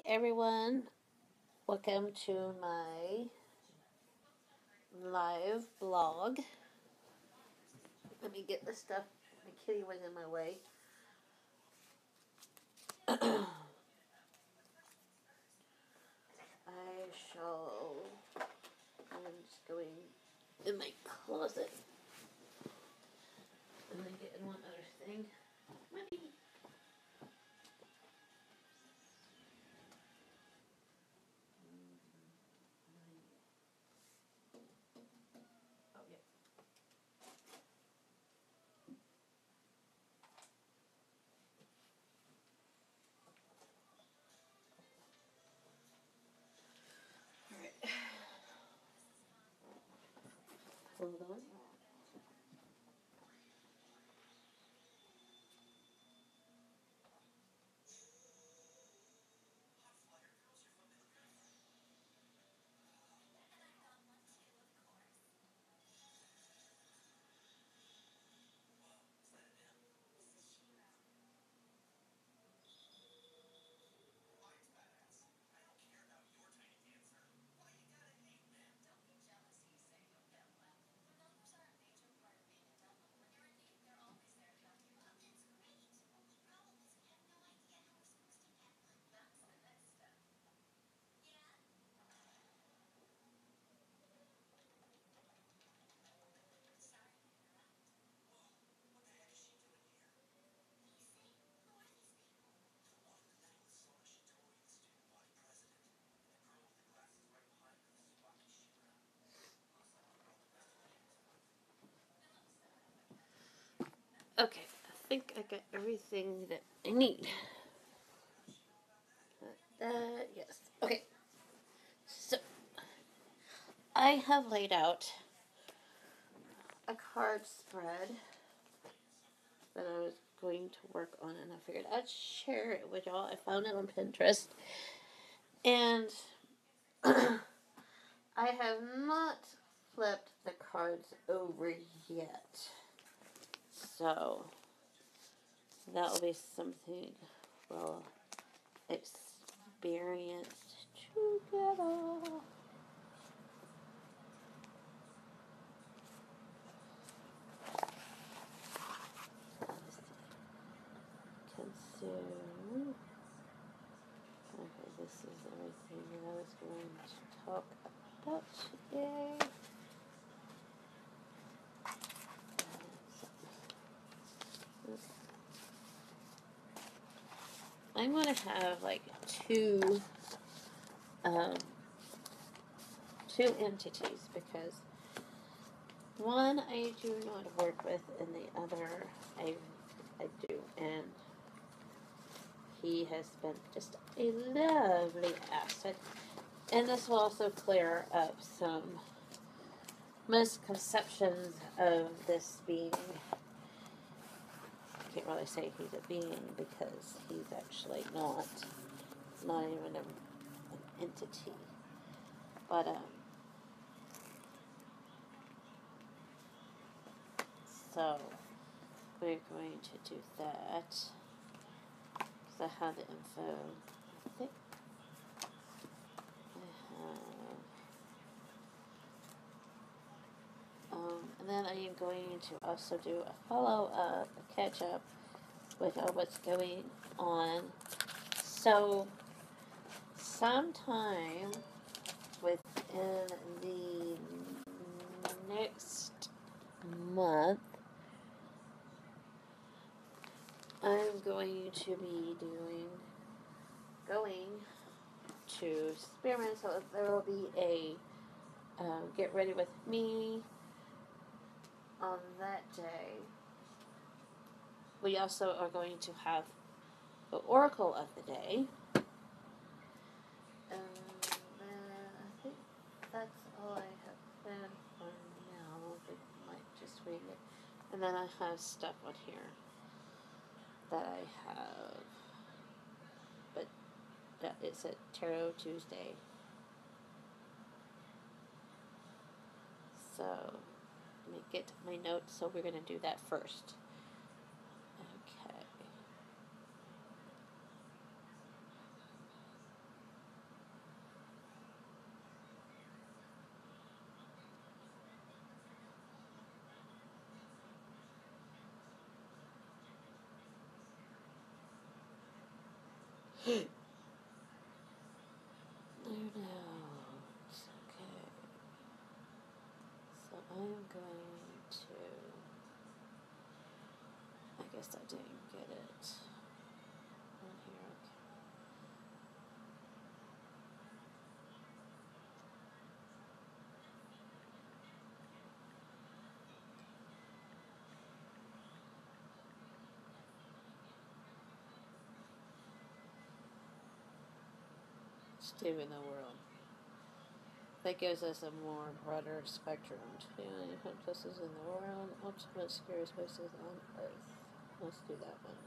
everyone, welcome to my live blog. Let me get this stuff. My kitty was in my way. I shall. I'm just going in my closet. I'm gonna get in one other thing. Money. Oh yeah. All right. Hold on. Okay, I think I got everything that I need. Yes. Okay. So I have laid out a card spread that I was going to work on, and I figured I'd share it with y'all. I found it on Pinterest, and I have not flipped the cards over yet, so that will be something we'll experience together. Consume. Okay, this is everything that I was going to talk about today. I'm going to have like two um, two entities because one I do not work with and the other I do, and he has been just a lovely asset. And this will also clear up some misconceptions of this being. I can't really say he's a being because he's actually not even an entity. But so we're going to do that because I have the info. I think I have. And then I am going to also do a follow up, a catch up with what's going on. So sometime within the next month, I'm going to be going to Spearman, so there will be a get ready with me on that day. We also are going to have the Oracle of the Day. And then I think that's all I have planned for now. We might just read it. And then I have stuff on here that I have. But that is a Tarot Tuesday. So let me get my notes. So we're going to do that first. Okay. There now. Okay. So I'm going to. I guess I didn't get it on here. Okay. Stu in the world. That gives us a more broader spectrum. 29 places in the world, ultimate scary places on Earth. Let's do that one.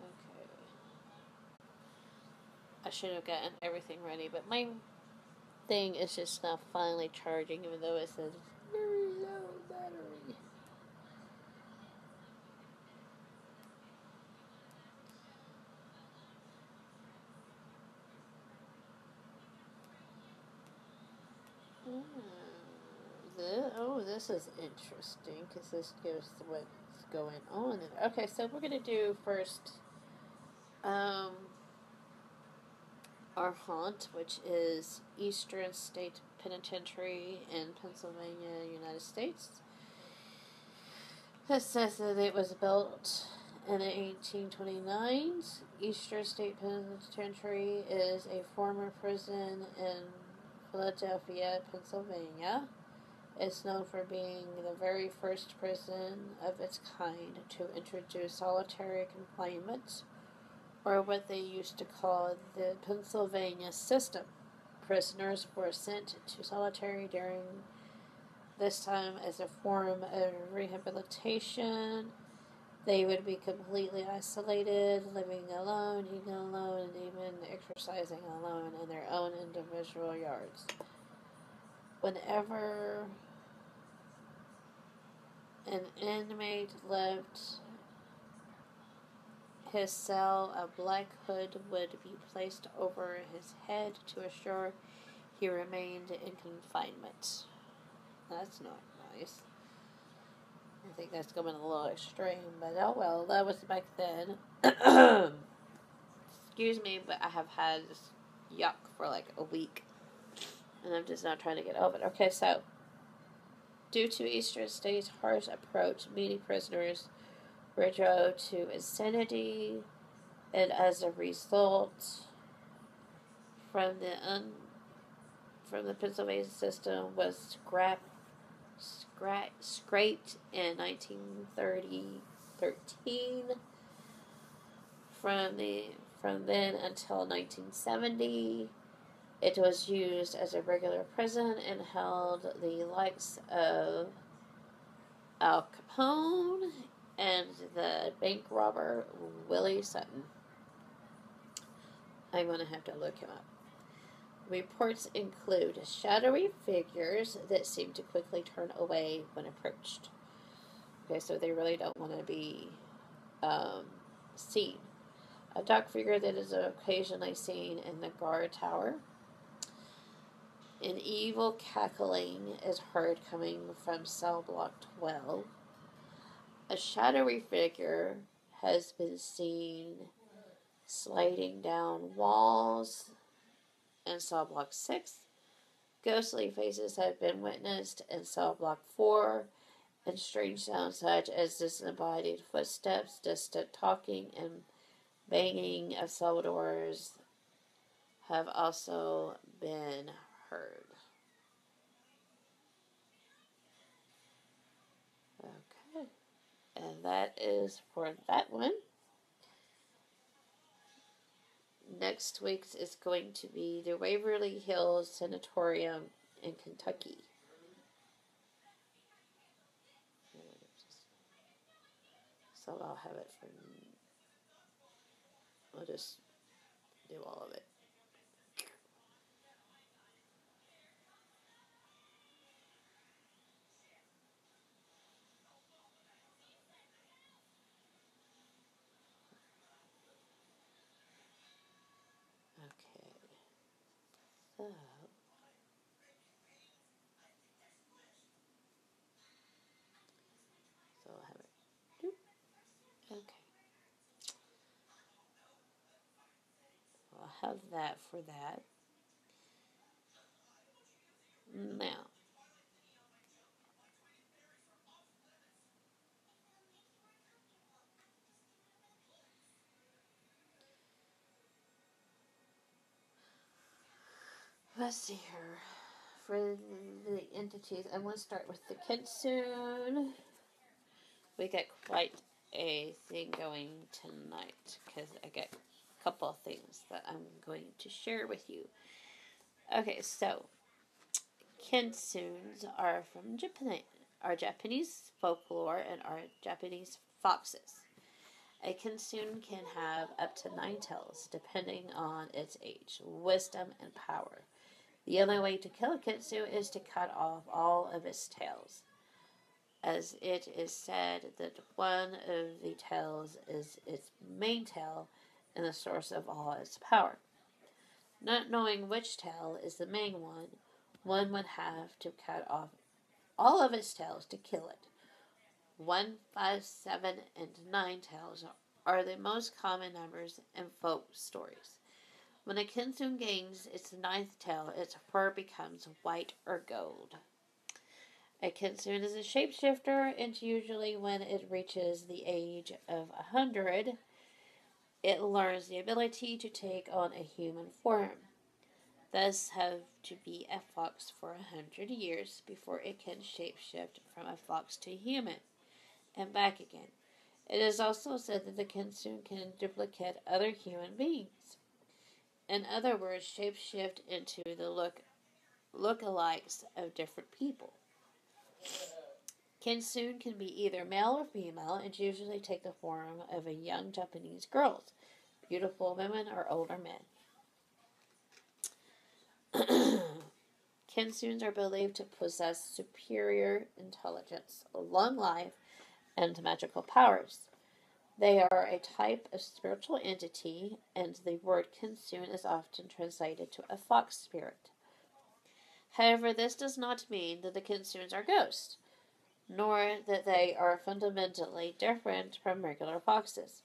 Okay. I should have gotten everything ready, but my thing is just now finally charging, even though it says very low battery. This is interesting because this gives what's going on. Okay, so we're gonna do first our haunt, which is Eastern State Penitentiary in Pennsylvania, United States. It says that it was built in 1829. Eastern State Penitentiary is a former prison in Philadelphia, Pennsylvania. It's known for being the very first prison of its kind to introduce solitary confinement, or what they used to call the Pennsylvania system. Prisoners were sent to solitary during this time as a form of rehabilitation. They would be completely isolated, living alone, eating alone, and even exercising alone in their own individual yards. Whenever an inmate left his cell, a black hood would be placed over his head to assure he remained in confinement. That's not nice. I think that's going a little extreme, but oh well, that was back then. Excuse me, but I have had this yuck for like a week, and I'm just not trying to get over it. Okay, so due to Eastern State's harsh approach, many prisoners were driven to insanity, and as a result, from the Pennsylvania system was scraped in 1913. From then until 1970, it was used as a regular prison and held the likes of Al Capone and the bank robber Willie Sutton. I'm going to have to look him up. Reports include shadowy figures that seem to quickly turn away when approached. Okay, so they really don't want to be seen. A dark figure that is occasionally seen in the guard tower. An evil cackling is heard coming from cell block 12. A shadowy figure has been seen sliding down walls in cell block 6. Ghostly faces have been witnessed in cell block 4, and strange sounds such as disembodied footsteps, distant talking, and banging of cell doors have also been heard. Okay, and that is for that one. Next week's is going to be the Waverly Hills Sanatorium in Kentucky. So I'll have it from. I'll just do all of it. Okay. So. So I'll have it. Okay. have that for that. Now, let's see here. For the entities, I want to start with the Kitsune. We got quite a thing going tonight because I got a couple of things that I'm going to share with you. Okay, so Kitsunes are from Japan, are Japanese folklore and are Japanese foxes. A kitsune can have up to 9 tails, depending on its age, wisdom, and power. The only way to kill a kitsune is to cut off all of its tails, as it is said that one of the tails is its main tail and the source of all its power. Not knowing which tail is the main one would have to cut off all of its tails to kill it. 1, 5, 7, and 9 tails are the most common numbers in folk stories. When a kitsune gains its 9th tail, its fur becomes white or gold. A kitsune is a shapeshifter, and usually when it reaches the age of 100, it learns the ability to take on a human form. Thus have to be a fox for 100 years before it can shapeshift from a fox to human and back again. It is also said that the kitsune can duplicate other human beings. In other words, shapeshift into the look-alikes of different people. Kitsune can be either male or female and usually take the form of a young Japanese girls, beautiful women, or older men. Kitsunes are believed to possess superior intelligence, long life, and magical powers. They are a type of spiritual entity, and the word kitsune is often translated to a fox spirit. However, this does not mean that the kitsunes are ghosts, nor that they are fundamentally different from regular foxes,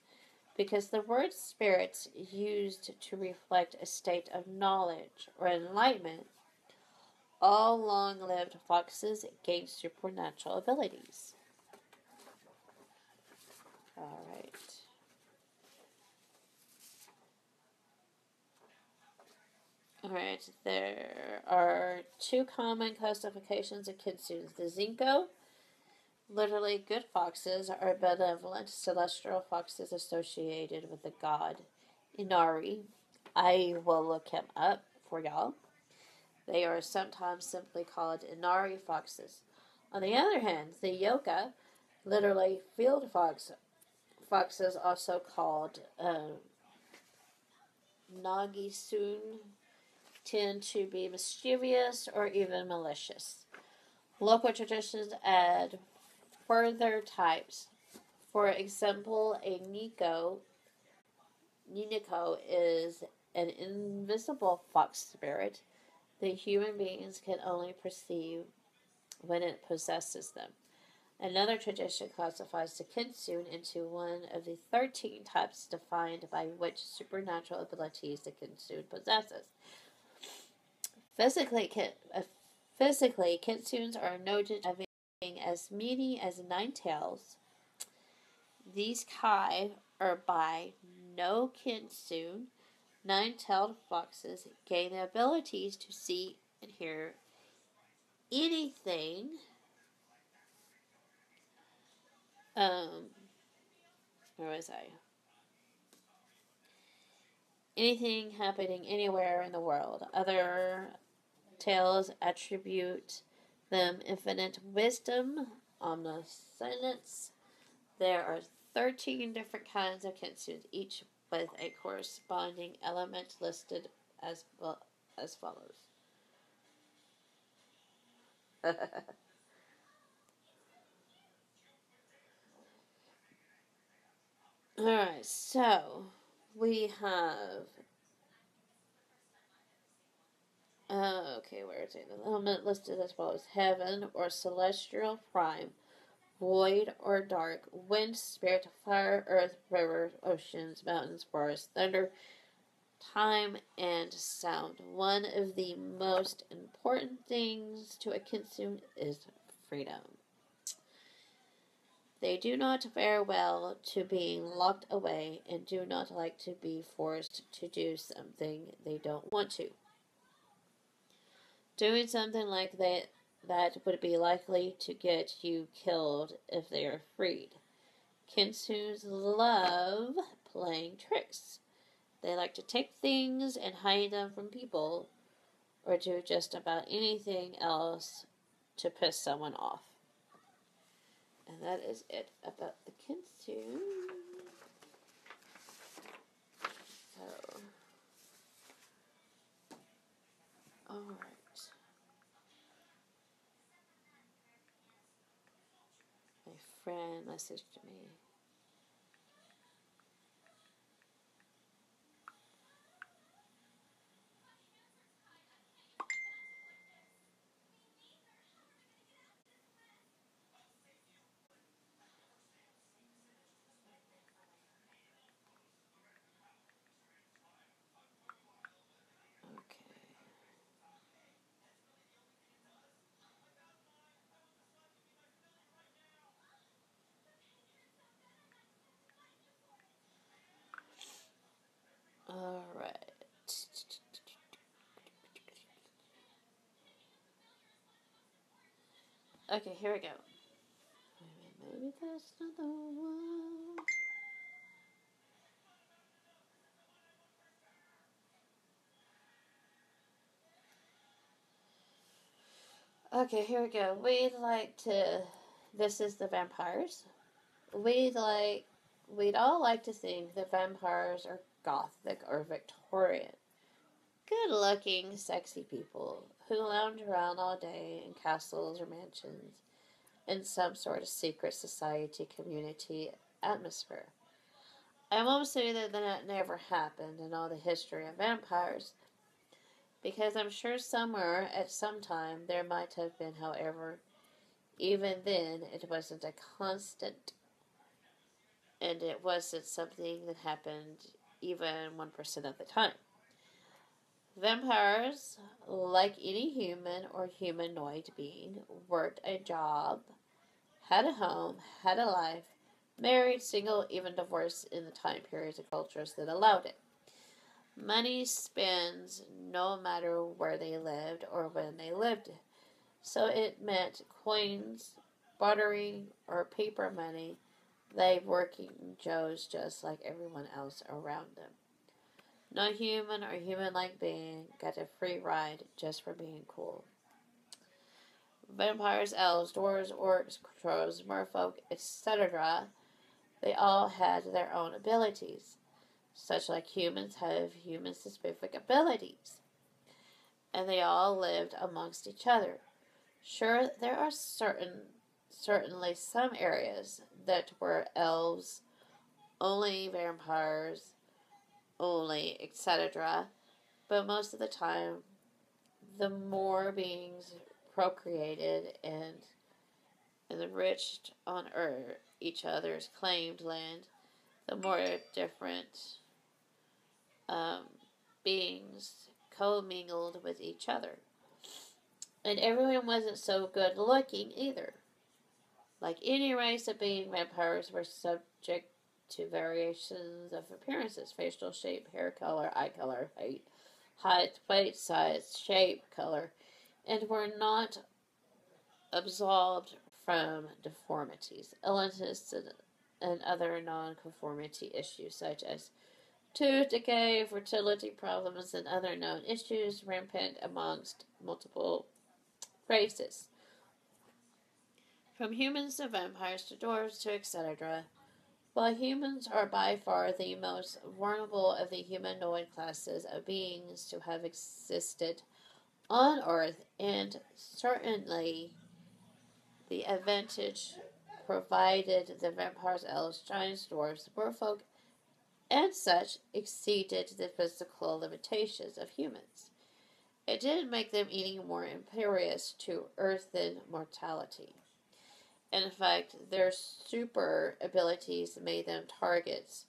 because the word spirit used to reflect a state of knowledge or enlightenment. All long-lived foxes gain supernatural abilities. Alright. Alright, there are 2 common classifications of kitsunes. The Zinko, literally good foxes, are benevolent celestial foxes associated with the god Inari. I will look him up for y'all. They are sometimes simply called Inari foxes. On the other hand, the Yoka, literally field foxes, also called Nagisun, tend to be mischievous or even malicious. Local traditions add further types. For example, a Niniko is an invisible fox spirit that human beings can only perceive when it possesses them. Another tradition classifies the kitsune into one of the 13 types defined by which supernatural abilities the kitsune possesses. Physically, kitsunes are noted as having as many as 9 tails. These kai, or by no kitsune, 9-tailed foxes gain the abilities to see and hear anything. Where was I? Anything happening anywhere in the world. Other tales attribute them infinite wisdom, omniscience. There are 13 different kinds of kitsunes, each with a corresponding element listed as follows. Alright, so we have okay, where is it? The element listed as follows: heaven or celestial prime, void or dark, wind, spirit, fire, earth, river, oceans, mountains, forests, thunder, time and sound. One of the most important things to a kitsune is freedom. They do not fare well to being locked away and do not like to be forced to do something they don't want to. Doing something like that would be likely to get you killed if they are freed. Kitsunes love playing tricks. They like to take things and hide them from people or do just about anything else to piss someone off. And that is it about the kitsune. So, alright. My friend messaged me. Alright. Okay, here we go. Maybe that's not the one. Okay, here we go. This is the vampires. We'd all like to think that vampires are gothic or Victorian. Good-looking, sexy people who lounge around all day in castles or mansions in some sort of secret society community atmosphere. I won't say that never happened in all the history of vampires, because I'm sure somewhere at some time there might have been. However, even then it wasn't a constant, and it wasn't something that happened even 1% of the time. Vampires, like any human or humanoid being, worked a job, had a home, had a life, married, single, even divorced in the time periods and cultures that allowed it. Money spends no matter where they lived or when they lived. So it meant coins, bartering, or paper money. They working Joes just like everyone else around them. No human or human-like being got a free ride just for being cool. Vampires, elves, dwarves, orcs, trolls, merfolk, etc. They all had their own abilities. Such like humans have human-specific abilities. And they all lived amongst each other. Sure, there are certainly some areas that were elves, only vampires, only, etc. But most of the time, the more beings procreated and enriched on earth each other's claimed land, the more different beings commingled with each other. And everyone wasn't so good looking either. Like any race of being, vampires were subject to variations of appearances: facial shape, hair color, eye color, height, weight, size, shape, color, and were not absolved from deformities, illnesses, and other non-conformity issues such as tooth decay, fertility problems, and other known issues rampant amongst multiple races. From humans to vampires to dwarves to etc. While humans are by far the most vulnerable of the humanoid classes of beings to have existed on Earth, and certainly the advantage provided the vampires, elves, giants, dwarves, merfolk, and such exceeded the physical limitations of humans. It didn't make them any more impervious to earthen mortality. In fact, their super abilities made them targets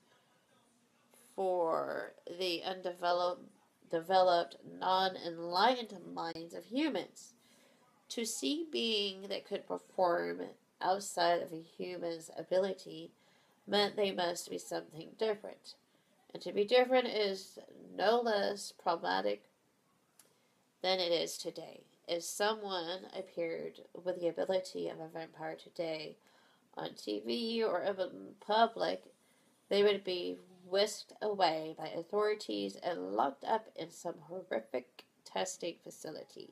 for the developed, non-enlightened minds of humans. To see being that could perform outside of a human's ability meant they must be something different. And to be different is no less problematic than it is today. If someone appeared with the ability of a vampire today on TV or in public, they would be whisked away by authorities and locked up in some horrific testing facility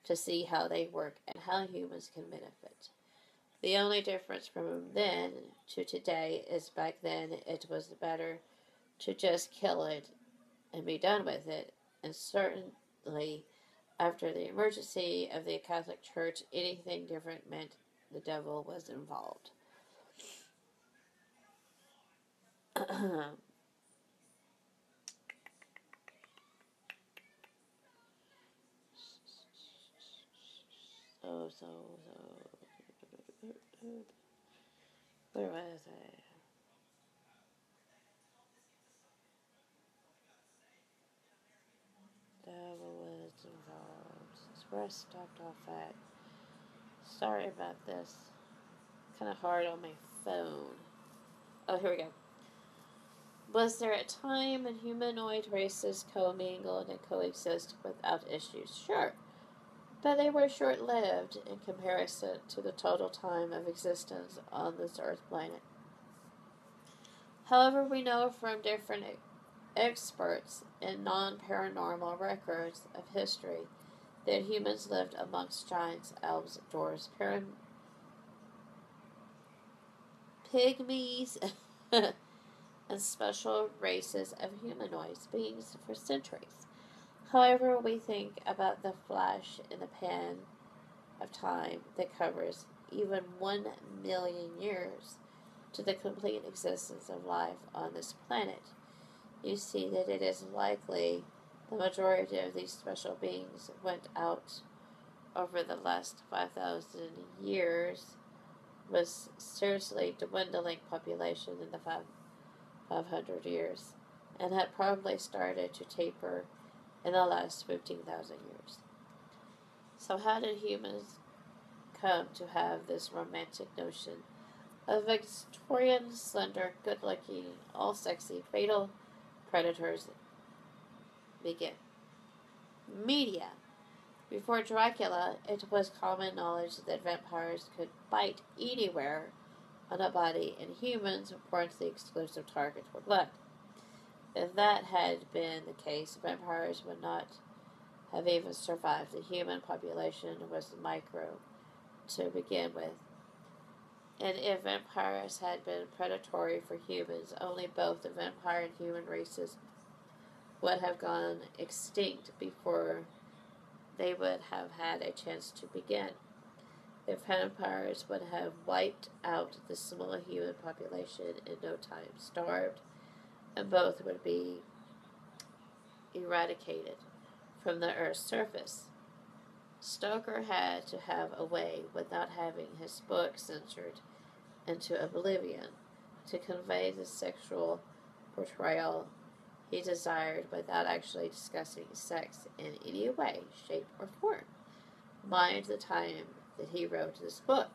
to see how they work and how humans can benefit. The only difference from then to today is back then it was better to just kill it and be done with it, and certainly after the emergency of the Catholic Church, anything different meant the devil was involved. So, where was I? Devil was involved. That's where I stopped off at. Sorry about this. Kind of hard on my phone. Oh, here we go. Was there a time when humanoid races commingled and coexist without issues? Sure. But they were short-lived in comparison to the total time of existence on this Earth planet. However, we know from different experts in non-paranormal records of history that humans lived amongst giants, elves, dwarves, pygmies, and special races of humanoid beings for centuries. However, we think about the flash in the pan of time that covers even 1,000,000 years to the complete existence of life on this planet. You see that it is likely the majority of these special beings went out over the last 5,000 years, with seriously dwindling population in the 500 years, and had probably started to taper in the last 15,000 years. So how did humans come to have this romantic notion of Victorian, slender, good-looking, all-sexy, fatal predators begin? Media. Before Dracula, it was common knowledge that vampires could bite anywhere on a body, and humans weren't the exclusive target for blood. If that had been the case, vampires would not have even survived. The human population was micro to begin with. And if vampires had been predatory for humans, only both the vampire and human races would have gone extinct before they would have had a chance to begin. The vampires would have wiped out the small human population in no time, starved, and both would be eradicated from the Earth's surface. Stoker had to have a way, without having his book censored into oblivion, to convey the sexual portrayal he desired without actually discussing sex in any way, shape, or form. Mind the time that he wrote this book.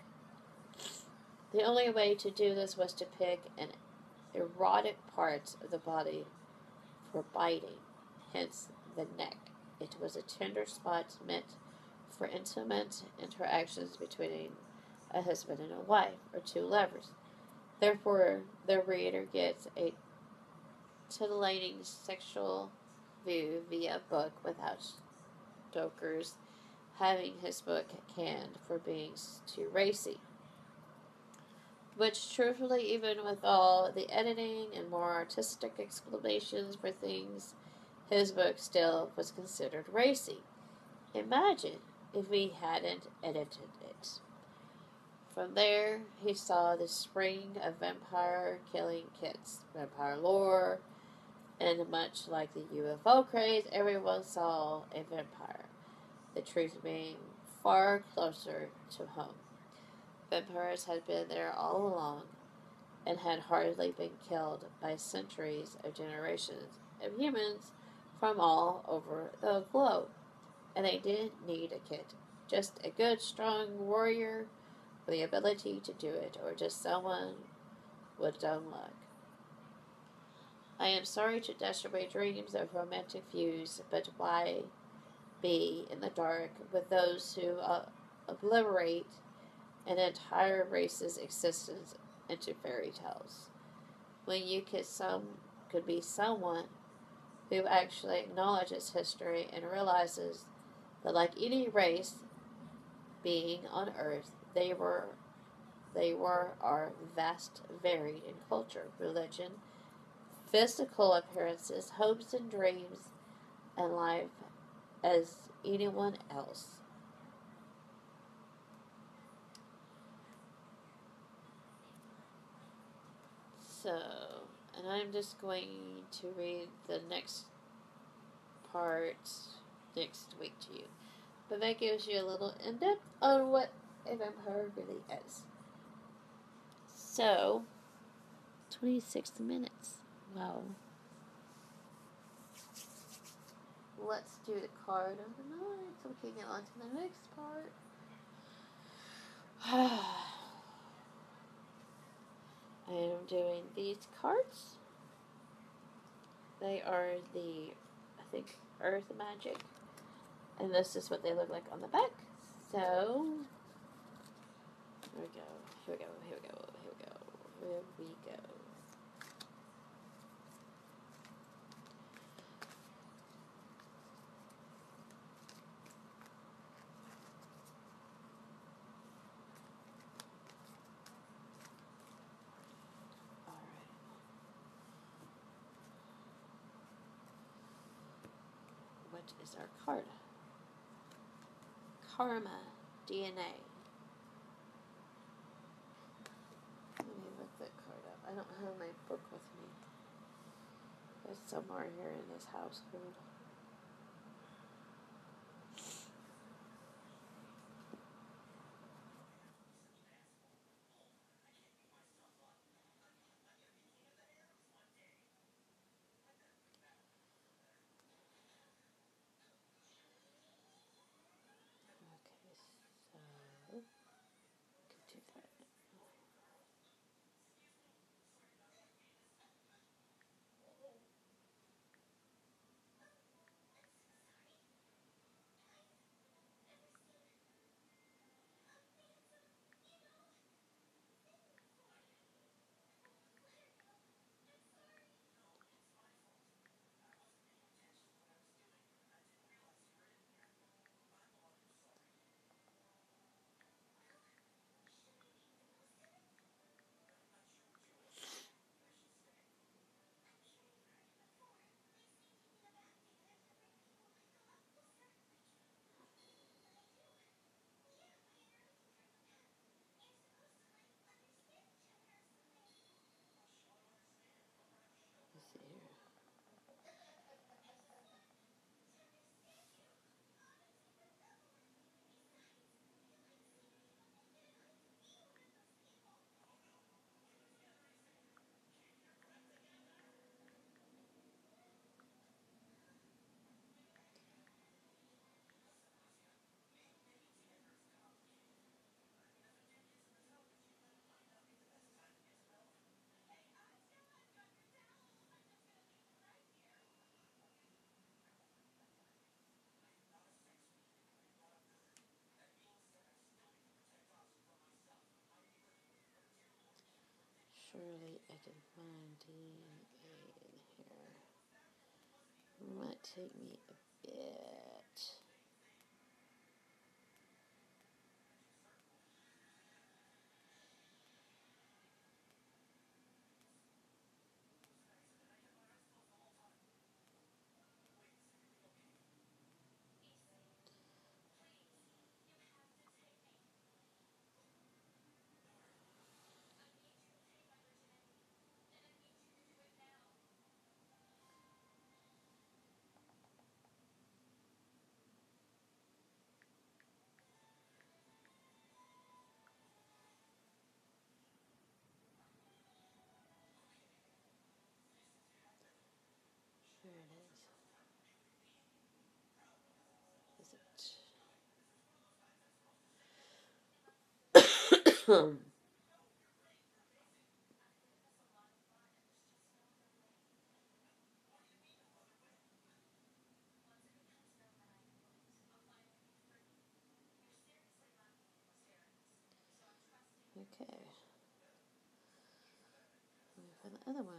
The only way to do this was to pick an erotic part of the body for biting, hence the neck. It was a tender spot meant for intimate interactions between a husband and a wife, or two lovers. Therefore, the reader gets a titillating sexual view via book without Stoker's having his book canned for being too racy. Which, truthfully, even with all the editing and more artistic explanations for things, his book still was considered racy. Imagine if he hadn't edited it. From there, he saw the spring of vampire killing kits, vampire lore, and much like the UFO craze, everyone saw a vampire. The truth being far closer to home. Vampires had been there all along, and had hardly been killed by centuries of generations of humans from all over the globe. And they didn't need a kit, just a good, strong warrior with the ability to do it, or just someone with dumb luck. I am sorry to dash away dreams of romantic views, but why be in the dark with those who obliterate an entire race's existence into fairy tales? When you could be someone who actually acknowledges history and realizes that, like any race being on Earth, they were are vast, varied in culture, religion, physical appearances, hopes and dreams, and life as anyone else. So, and I'm just going to read the next part next week to you. But that gives you a little in depth on what a vampire really is. So, 26 minutes. Wow. Let's do the card of the night so we can get on to the next part. I am doing these cards. They are the, I think, Earth Magic. And this is what they look like on the back. So, here we go. Here we go. Here we go. Here we go. Here we go. What is our card? Karma DNA. Let me look that card up. I don't have my book with me. It's somewhere here in this house code. Okay, so I can do that. Let's see here. Surely I can find DNA in here. It might take me a bit. Okay. Let me find the other one.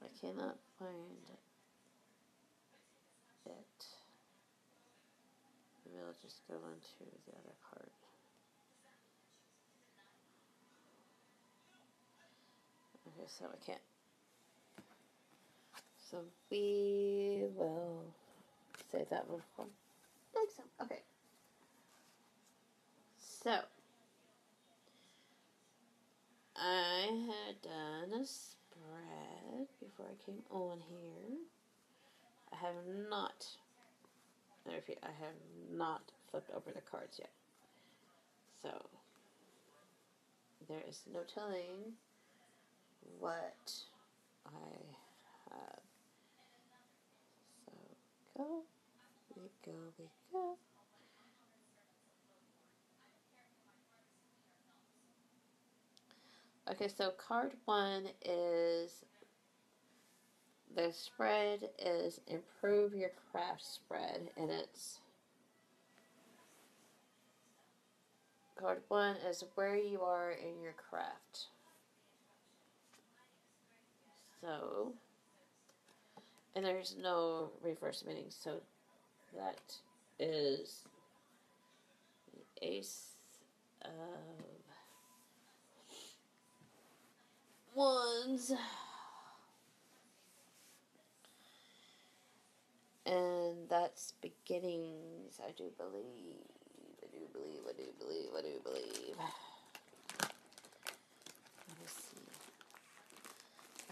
I cannot find it. Maybe I'll just go into the other card. Okay, so I can't. So we will save that one for next time. Okay. So I had done a spread before I came on here. I have not. I have not flipped over the cards yet. So there is no telling what I have. So go, we go, we go. Okay, so card one is the spread is improve your craft spread, and it's card one is where you are in your craft. So, and there's no reverse meaning, so that is the Ace of Wands. And that's beginnings, I do believe. I do believe. Let me see.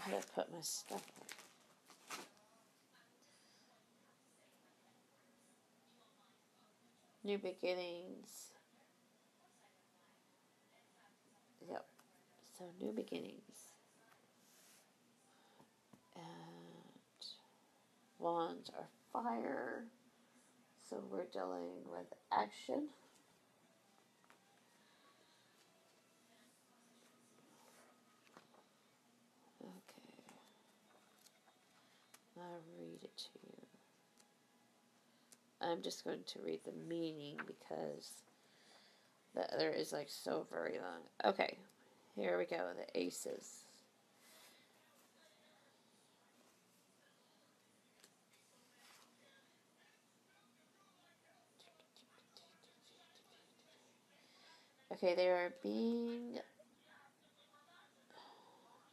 I gotta put my stuff on. New beginnings. Yep. So new beginnings. And wands are fire. So we're dealing with action. Okay. I'll read it to you. I'm just going to read the meaning because the other is like so very long. Okay. Here we go. The aces. Okay, they are being...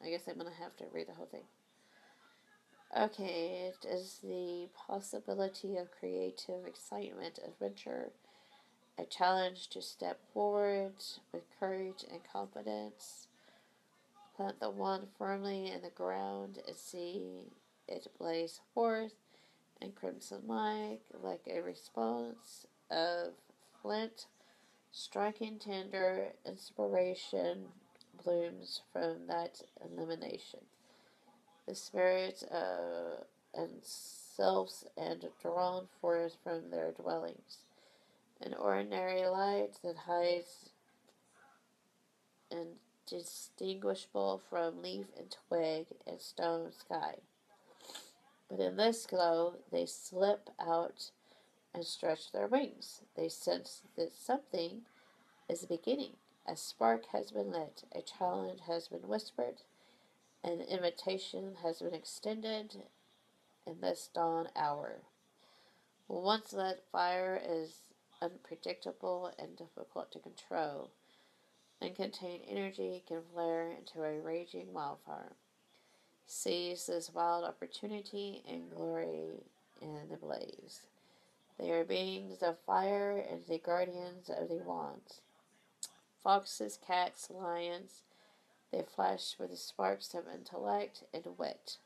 I guess I'm going to have to read the whole thing. Okay, it is the possibility of creative excitement, adventure, a challenge to step forward with courage and confidence. Plant the wand firmly in the ground and see it blaze forth in crimson light like a response of flint. Striking tender inspiration blooms from that illumination. The spirits and selves and drawn forth from their dwellings. An ordinary light that hides indistinguishable from leaf and twig and stone sky. But in this glow, they slip out and stretch their wings. They sense that something is beginning. A spark has been lit, a challenge has been whispered, an invitation has been extended in this dawn hour. Once lit fire is unpredictable and difficult to control. Uncontained energy can flare into a raging wildfire. Seize this wild opportunity and glory in the blaze. They are beings of fire and the guardians of the wands. Foxes, cats, lions, they flash with the sparks of intellect and wit.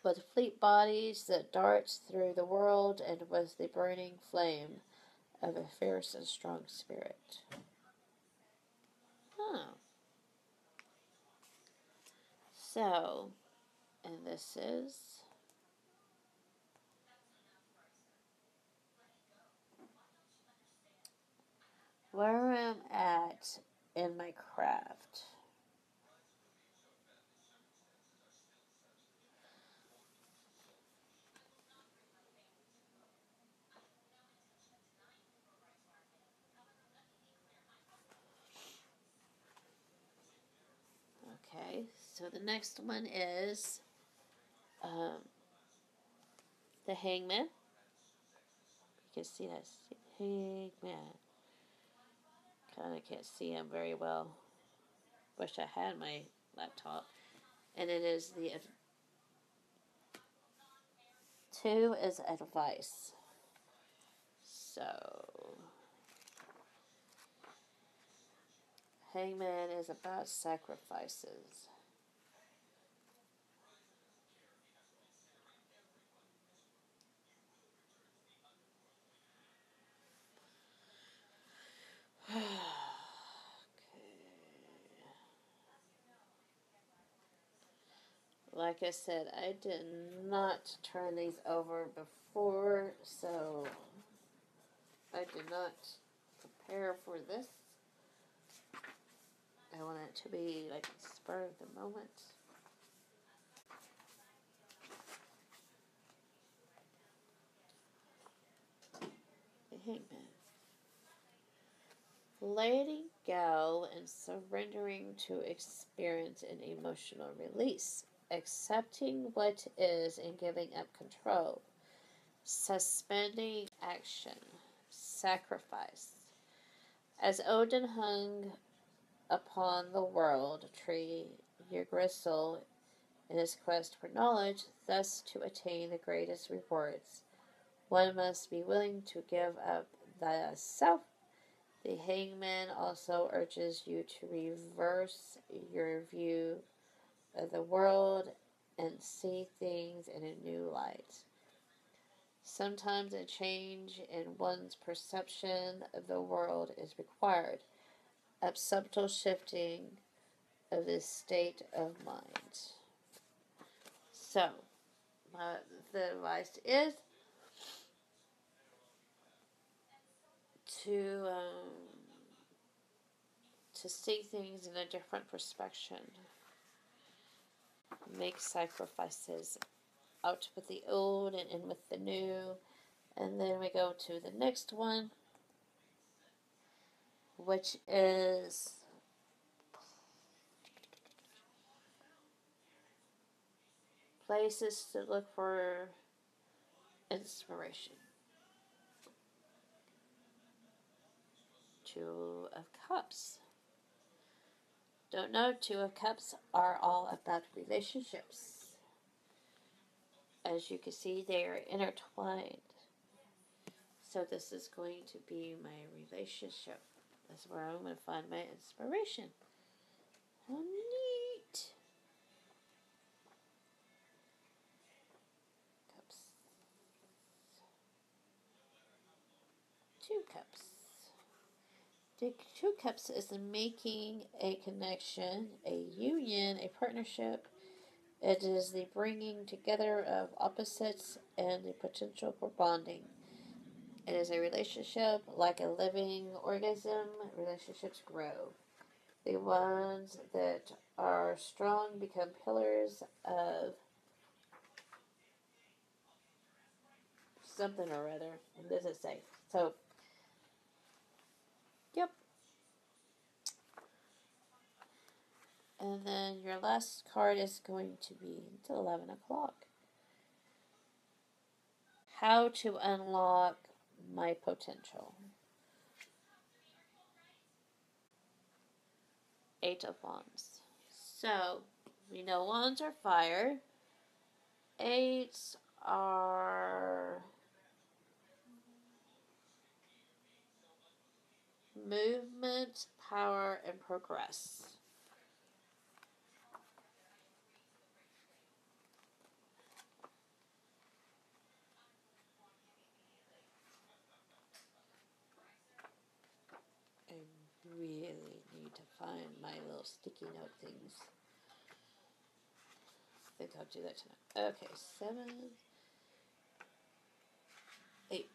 With fleet bodies that dart through the world and with the burning flame of a fierce and strong spirit. Oh. So, and this is where I'm at in my craft. Okay, so the next one is the Hangman. You can see that Hangman. Kind of can't see him very well. Wish I had my laptop. And it is the 2 is advice. So, Hangman is about sacrifices. Okay. Like I said, I did not turn these over before, so I did not prepare for this. I want it to be like spur of the moment. The Hangman. Letting go and surrendering to experience an emotional release. Accepting what is and giving up control. Suspending action. Sacrifice. As Odin hung upon the world tree Yggdrasil in his quest for knowledge, thus to attain the greatest rewards, one must be willing to give up the self. The Hangman also urges you to reverse your view of the world and see things in a new light. Sometimes a change in one's perception of the world is required, a subtle shifting of this state of mind. So, the advice is to see things in a different perspective, make sacrifices out with the old and in with the new, and then we go to the next one, which is places to look for inspiration. 2 of Cups. Don't know, 2 of Cups are all about relationships. As you can see, they are intertwined. So this is going to be my relationship. That's where I'm going to find my inspiration. How neat. Cups. 2 Cups. The 2 Cups is making a connection, a union, a partnership. It is the bringing together of opposites and the potential for bonding. It is a relationship like a living organism. Relationships grow. The ones that are strong become pillars of something or other. What does it say? So, yep. And then your last card is going to be until 11 o'clock. How to unlock my potential. 8 of Wands. So, we know Wands are fire. 8s are movement, power, and progress. I really need to find my little sticky note things. I think I'll do that tonight. Okay, 7, 8.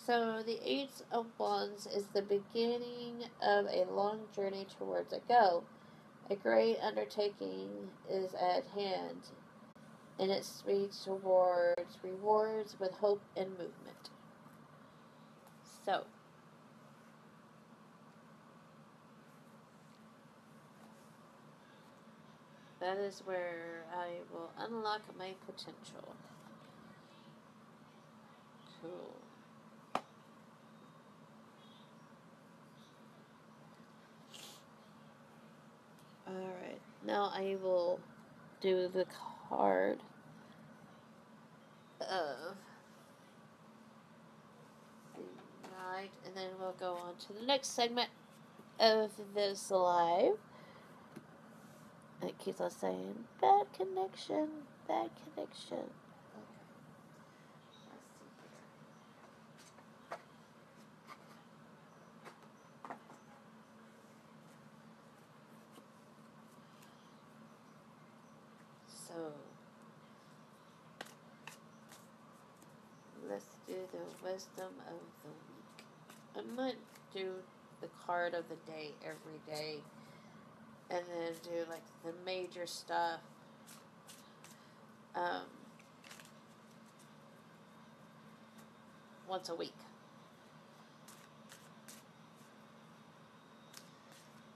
So the Eight of Wands is the beginning of a long journey towards a goal. A great undertaking is at hand, and it speeds towards rewards with hope and movement. So, that is where I will unlock my potential. Cool. Alright, now I will do the card of the night, and then we'll go on to the next segment of this live. And it keeps on saying, bad connection, bad connection. Okay, let's see here. So, let's do the wisdom of the week. I might do the card of the day every day, and then do like the major stuff. Once a week.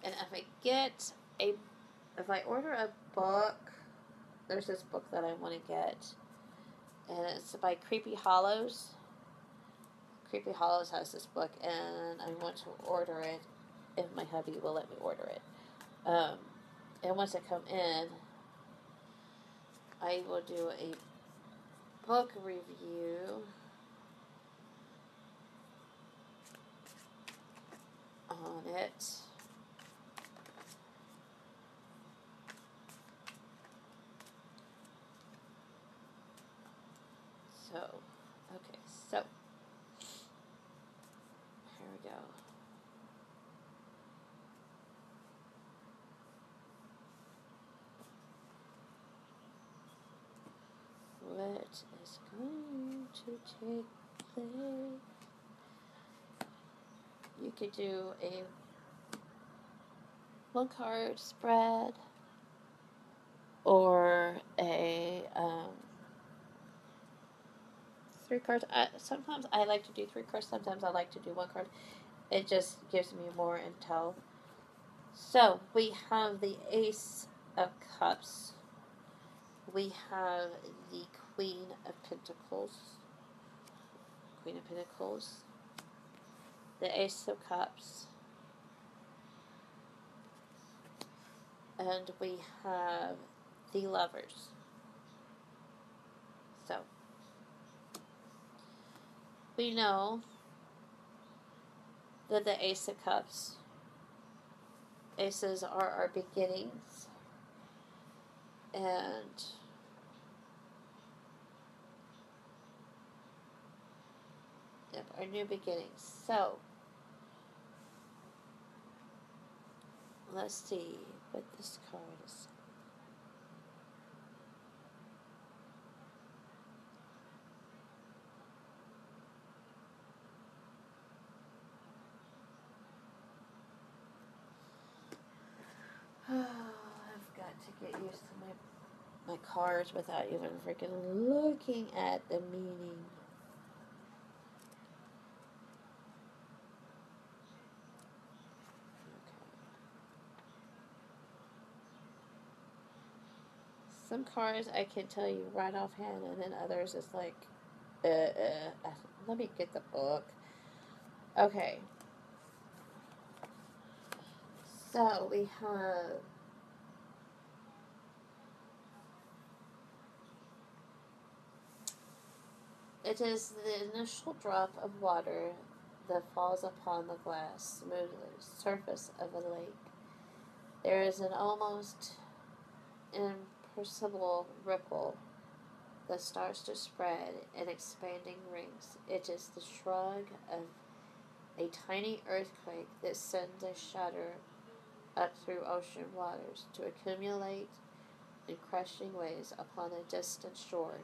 And if I order a book, there's this book that I want to get, and it's by Creepy Hollows. Creepy Hollows has this book, and I want to order it if my hubby will let me order it. And once I come in, I will do a book review on it. So, okay, so here we go. What is going to take place? You could do a 1-card spread, or a 3 cards. Sometimes I like to do 3 cards, sometimes I like to do 1 card. It just gives me more intel. So, we have the Ace of Cups. We have the Queen of Pentacles. The Ace of Cups. And we have the Lovers. So, we know that the Ace of Cups, aces are our beginnings, and our new beginnings. So, let's see what this card is. I've got to get used to my cards without even freaking looking at the meaning. Some cards I can tell you right offhand, and then others it's like, let me get the book. Okay. So we have it is the initial drop of water that falls upon the glass smoothly surface of a lake. There is an almost imperceptible ripple that starts to spread in expanding rings. It is the shrug of a tiny earthquake that sends a shudder up through ocean waters to accumulate in crushing waves upon a distant shore.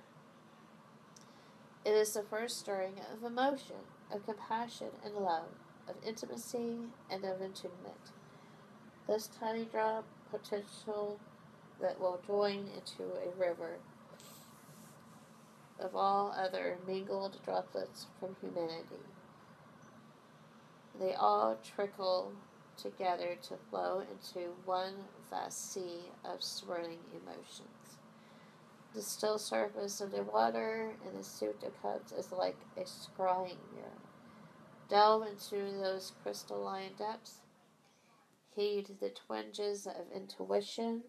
It is the first stirring of emotion, of compassion and love, of intimacy and of attunement. This tiny drop potential that will join into a river of all other mingled droplets from humanity. They all trickle together to flow into one vast sea of swirling emotions. The still surface of the water in the suit of cups is like a scrying mirror. Delve into those crystalline depths, heed the twinges of intuition,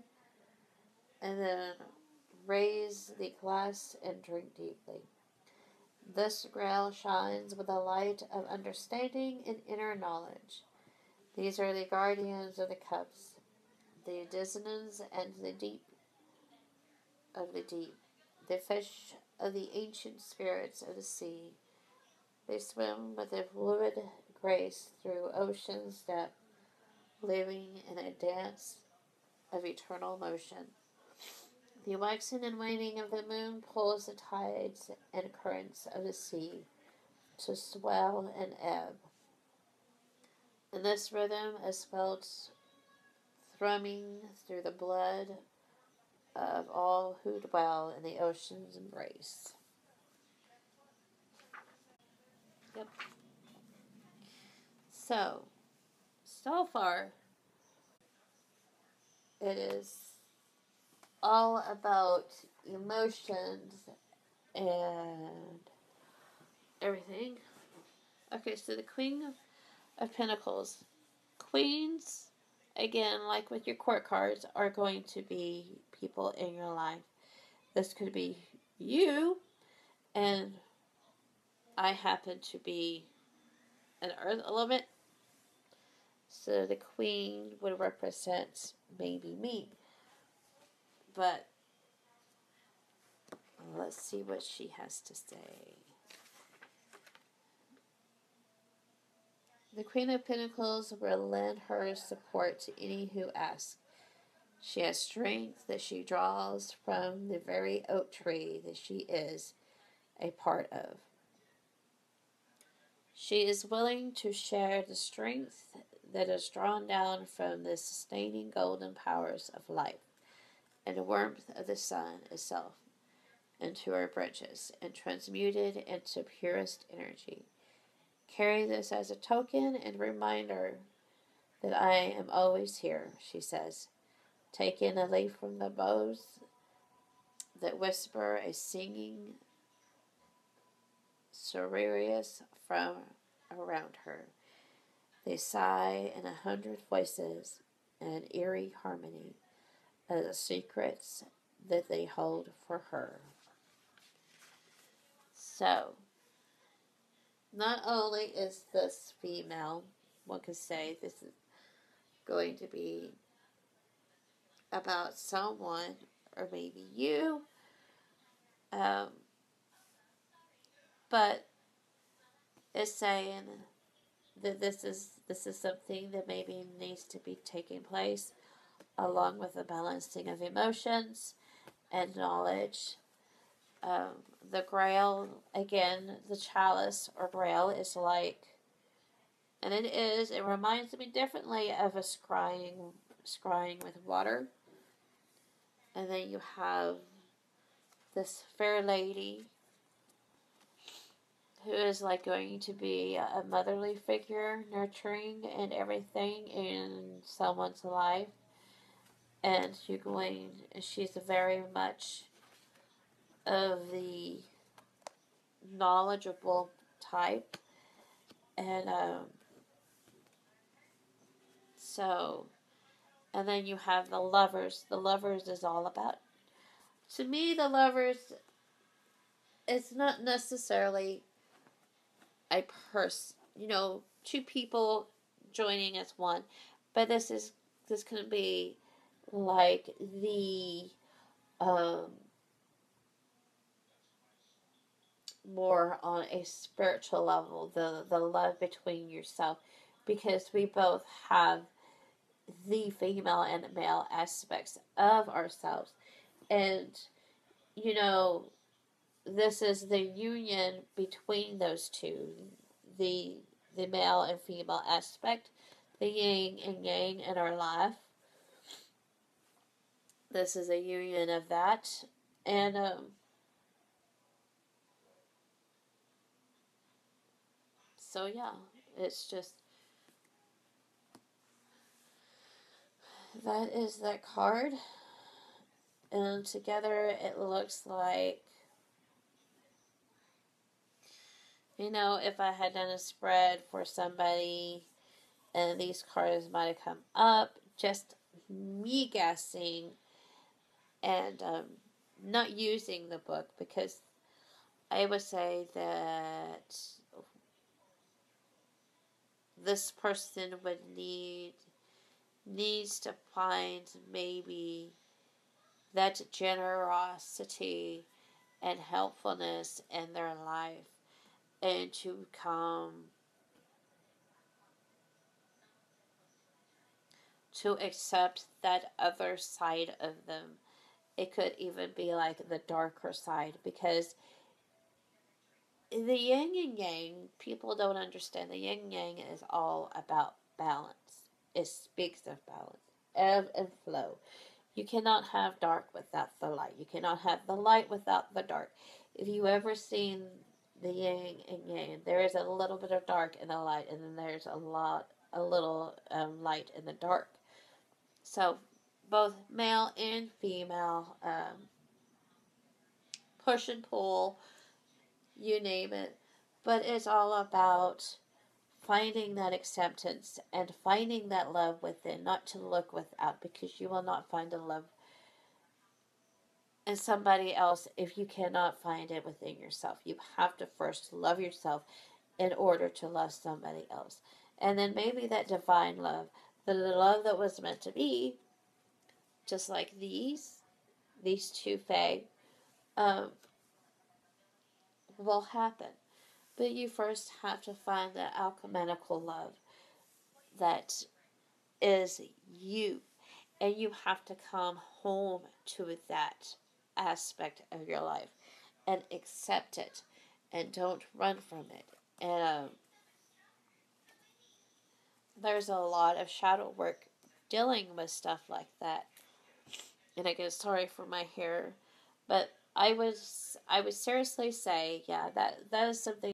and then raise the glass and drink deeply. This grail shines with the light of understanding and inner knowledge. These are the guardians of the cups, the dissonance and the deep of the deep, the fish of the ancient spirits of the sea. They swim with a fluid grace through ocean's depth, living in a dance of eternal motion. The waxing and waning of the moon pulls the tides and currents of the sea to swell and ebb. And this rhythm is felt thrumming through the blood of all who dwell in the ocean's embrace. Yep. So far, it is all about emotions and everything. Okay, so the Queen of Pentacles. Queens, again, like with your court cards, are going to be people in your life. This could be you, and I happen to be an earth element. So the queen would represent maybe me. But let's see what she has to say. The Queen of Pentacles will lend her support to any who ask. She has strength that she draws from the very oak tree that she is a part of. She is willing to share the strength that is drawn down from the sustaining golden powers of life and the warmth of the sun itself into her branches and transmuted into purest energy. Carry this as a token and reminder that I am always here, she says. Taking a leaf from the boughs that whisper a singing sororious from around her. They sigh in 100 voices in an eerie harmony of the secrets that they hold for her. So, not only is this female, one could say this is going to be about someone, or maybe you, but it's saying that this is something that maybe needs to be taking place along with the balancing of emotions and knowledge. The grail, again, the chalice or grail is like, and it reminds me differently of a scrying with water. And then you have this fair lady who is like going to be a motherly figure, nurturing and everything in someone's life. And she's very much of the knowledgeable type. And and then you have the lovers. The lovers is all about, to me, the lovers, it's not necessarily a person. two people joining as one. But this can be like the more on a spiritual level, the love between yourself, because we both have the female and male aspects of ourselves. And this is the union between those two, the the male and female aspect, the yin and yang in our life. This is a union of that. And so yeah, it's just that is that card. And together it looks like, if I had done a spread for somebody and these cards might have come up, just me guessing and not using the book, because I would say that this person needs to find maybe that generosity and helpfulness in their life, and to come to accept that other side of them. It could even be like the darker side, because the yin and yang, people don't understand. The yin and yang is all about balance. It speaks of balance, ebb and flow. You cannot have dark without the light. You cannot have the light without the dark. If you ever seen the yin and yang, there is a little bit of dark in the light, and then there's a little light in the dark. So both male and female, push and pull, you name it. But it's all about finding that acceptance and finding that love within, not to look without, because you will not find a love in somebody else if you cannot find it within yourself. You have to first love yourself in order to love somebody else. And then maybe that divine love, the love that was meant to be, just like these two fae, um, will happen. But you first have to find the alchemical love that is you. And you have to come home to that aspect of your life and accept it, and don't run from it. And there's a lot of shadow work dealing with stuff like that. And I get sorry for my hair, but I would seriously say, yeah, that is something